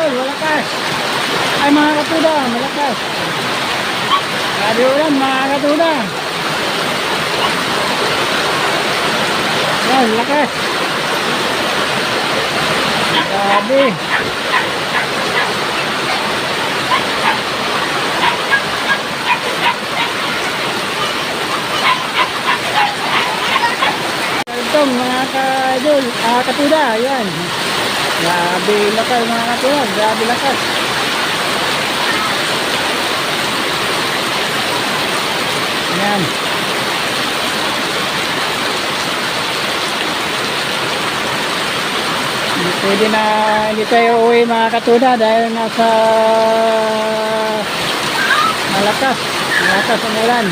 idol, malakas. Ay mga katuda, malakas. Grabe ulan mga katuda. Yan, lakas. Grabe. Ito mga ka-idol, katuda, yan. Grabe lakas mga katuda, grabe lakas. Yan. Pwede na hindi tayo uwi mga katuda dahil nasa malakas ang ulan.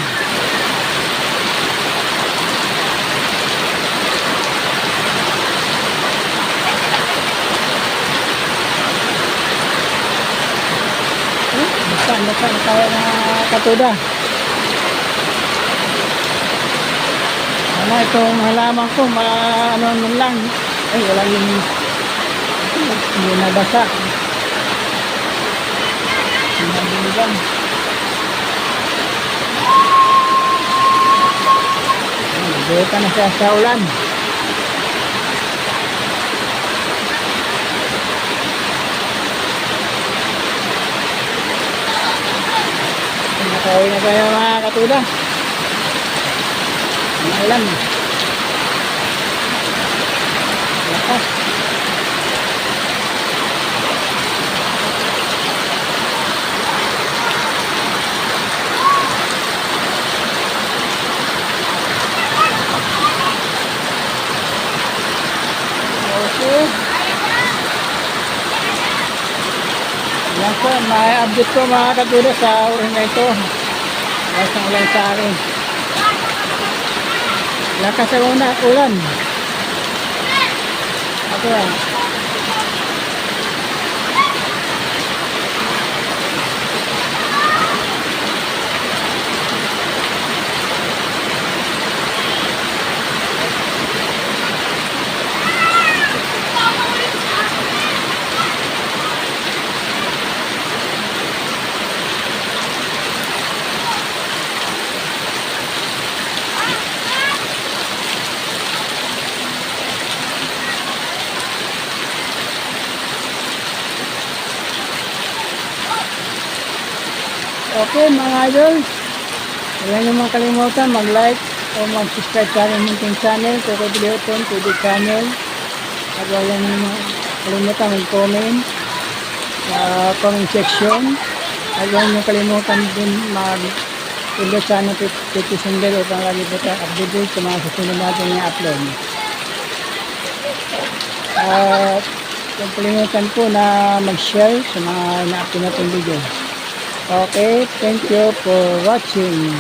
Basta na tayo mga katuda. Ano itong halaman ko, ano nun lang. Ay, wala yung hindi nabasa. Sinabiligan. Nagbuta na siya sa ulan. Nakauwi na tayo mga katuda. Ang ulan. Lakas. Okay. Yan po, may update ko mga katuda sa oras na ito. Lakas ang ulan sa akin. Lakas ang ulan. Ito yan. Okay mga idol, huwag niyo mga kalimutan mag-like o mag-subscribe sa aking channel, Coco Bilihoton TV channel. At huwag niyo kalimutan mag-comment sa comment section. At huwag niyo kalimutan din mag-upload sa notification bell upang lagi po tayo updated sa mga susunod natin na upload. At huwag kalimutan po na mag-share sa mga na-upload natin video. Okay, thank you for watching.